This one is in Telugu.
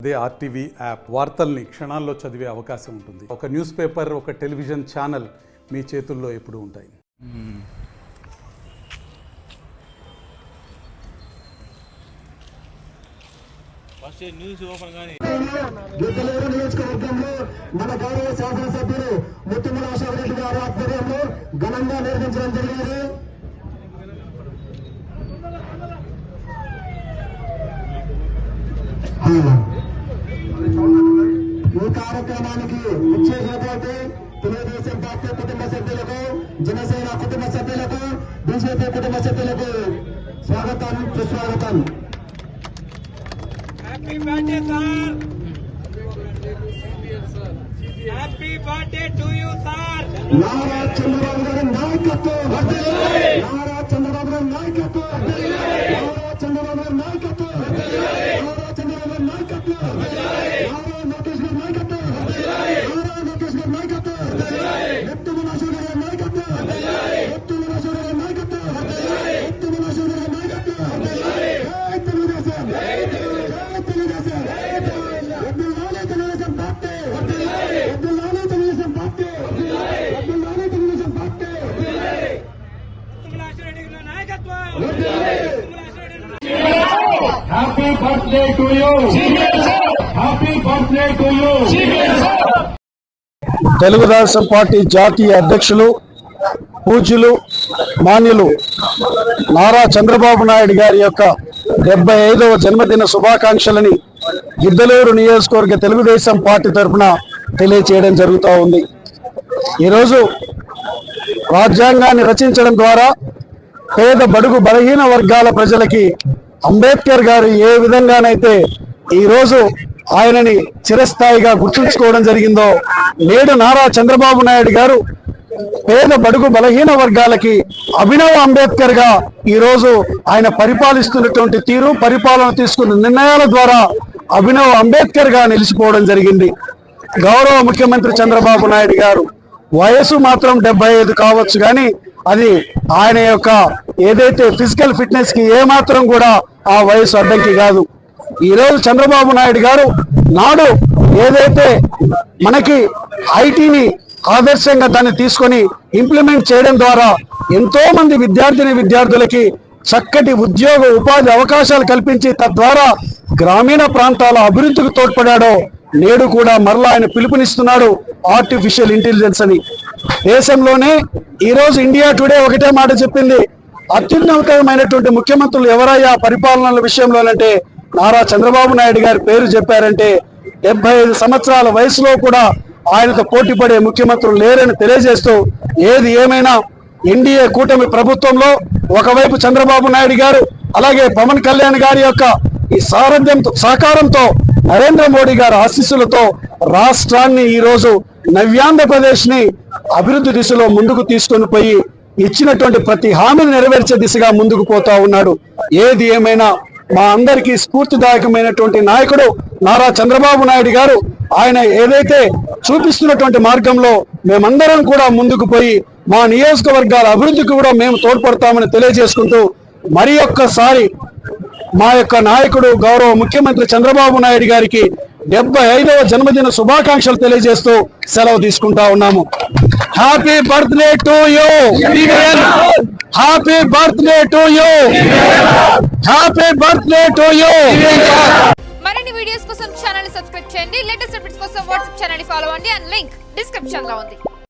అదే ఆర్టీవీ యాప్ వార్తల్ని క్షణాల్లో చదివే అవకాశం ఉంటుంది. ఒక న్యూస్ పేపర్, ఒక టెలివిజన్ ఛానల్ మీ చేతుల్లో ఎప్పుడూ ఉంటాయి. నియోజకవర్గంలో మన గౌరవ శాసనసభ్యులు ముత్తుమల అశోక్ రెడ్డి గారి ఆధ్వర్యంలో ఘనంగా నిర్వహించడం జరిగింది. ఈ కార్యక్రమానికి విచ్చేసినటువంటి తెలుగుదేశం పార్టీ కుటుంబ సభ్యులకు, జనసేన కుటుంబ సభ్యులకు, బీజేపీ కుటుంబ సభ్యులకు స్వాగతం, సుస్వాగతం. Happy birthday, sir. Happy birthday to you, sir. Nara Chandrababu గారి నాయకత్వం, నారా చంద్రబాబు గారి నాయకత్వం, నారా చంద్రబాబు గారి నాయకత్వం, నారా చంద్రబాబు గారి నాయకత్వం, నారా లోకేష్ గారి నాయకత్వం, నారా లోకేష్ గారి నాయకత్వం, ముత్తుమల అశోక్ గారి నాయకత్వం, ముత్తుమల అశోక్ గారి నాయకత్వం, ముత్తుమల అశోక్ గారి నాయకత్వం. జై తెలుగుదేశం, జై తెలుగుదేశం, వద్దులాలి తెలుగుదేశం పార్టీ, వద్దులాలి తెలుగుదేశం పార్టీ, వద్దులాలి తెలుగుదేశం పార్టీ. ముత్తుమల అశోక్ రెడ్డి గారి నాయకత్వం. Happy birthday to you, happy birthday to you. Telugu Desam party జాతీయ అధ్యక్షులు పూజ్యులు మాన్యులు నారా చంద్రబాబు నాయుడు గారి యొక్క 75వ జన్మదిన శుభాకాంక్షలని గిద్దలూరు నియోజకవర్గ తెలుగుదేశం పార్టీ తరఫున తెలియచేయడం జరుగుతూ ఉంది. ఈరోజు రాజ్యాంగాన్ని రచించడం ద్వారా పేద బడుగు బలహీన వర్గాల ప్రజలకి అంబేద్కర్ గారు ఏ విధంగానైతే ఈరోజు ఆయనని చిరస్థాయిగా గుర్తుంచుకోవడం జరిగిందో, నేడు నారా చంద్రబాబు నాయుడు గారు పేద బడుగు బలహీన వర్గాలకి అభినవ్ అంబేద్కర్ గా ఈరోజు ఆయన పరిపాలిస్తున్నటువంటి తీరు, పరిపాలన తీసుకున్న నిర్ణయాల ద్వారా అభినవ్ అంబేద్కర్ గా నిలిచిపోవడం జరిగింది. గౌరవ ముఖ్యమంత్రి చంద్రబాబు నాయుడు గారు వయసు మాత్రం 75 కావచ్చు, కానీ అది ఆయన యొక్క ఏదైతే ఫిజికల్ ఫిట్నెస్ కి ఏమాత్రం కూడా ఆ వయసు అడ్డంకి కాదు. ఈరోజు చంద్రబాబు నాయుడు గారు నాడు ఏదైతే మనకి ఐటీని ఆదర్శంగా దాన్ని తీసుకొని ఇంప్లిమెంట్ చేయడం ద్వారా ఎంతో మంది విద్యార్థులకి చక్కటి ఉద్యోగ ఉపాధి అవకాశాలు కల్పించి తద్వారా గ్రామీణ ప్రాంతాల అభివృద్ధికి తోడ్పడాడో, నేడు కూడా మరలా ఆయన పిలుపునిస్తున్నాడు ఆర్టిఫిషియల్ ఇంటెలిజెన్స్ అని. దేశంలోనే ఈరోజు ఇండియా టుడే ఒకటే మాట చెప్పింది, అత్యున్నతమైనటువంటి ముఖ్యమంత్రులు ఎవరయ్యా పరిపాలనల విషయంలోనంటే నారా చంద్రబాబు నాయుడు గారి పేరు చెప్పారంటే 75 సంవత్సరాల వయసులో కూడా ఆయనతో పోటీ పడే ముఖ్యమంత్రులు లేరని తెలియజేస్తూ, ఏది ఏమైనా ఎన్డీఏ కూటమి ప్రభుత్వంలో ఒకవైపు చంద్రబాబు నాయుడు గారు, అలాగే పవన్ కళ్యాణ్ గారి యొక్క ఈ సారథ్యంతో సహకారంతో నరేంద్ర మోడీ గారి ఆశీస్సులతో రాష్ట్రాన్ని ఈరోజు నవ్యాంధ్రప్రదేశ్ ని అభివృద్ధి దిశలో ముందుకు తీసుకొని పోయి ఇచ్చినటువంటి ప్రతి హామీని నెరవేర్చే దిశగా ముందుకు పోతా ఉన్నాడు. ఏది ఏమైనా మా అందరికీ స్ఫూర్తిదాయకమైనటువంటి నాయకుడు నారా చంద్రబాబు నాయుడు గారు, ఆయన ఏదైతే చూపిస్తున్నటువంటి మార్గంలో మేమందరం కూడా ముందుకు పోయి మా నియోజకవర్గాల అభివృద్ధికి కూడా మేము తోడ్పడతామని తెలియజేసుకుంటూ, మరి ఒక్కసారి మా యొక్క నాయకుడు గౌరవ ముఖ్యమంత్రి చంద్రబాబు నాయుడు గారికి 75వ జన్మదిన శుభాకాంక్షలు తెలియజేస్తూ సెలవు తీసుకుంటా ఉన్నాము. Happy birthday to you, happy birthday to you, happy birthday to you. మరిన్ని వీడియోస్ కోసం ఛానల్ ని సబ్స్క్రైబ్ చేయండి. లేటెస్ట్ అప్డేట్స్ కోసం వాట్సాప్ ఛానల్ ని ఫాలో అవ్వండి. అండ్ లింక్ డిస్క్రిప్షన్ లో ఉంది.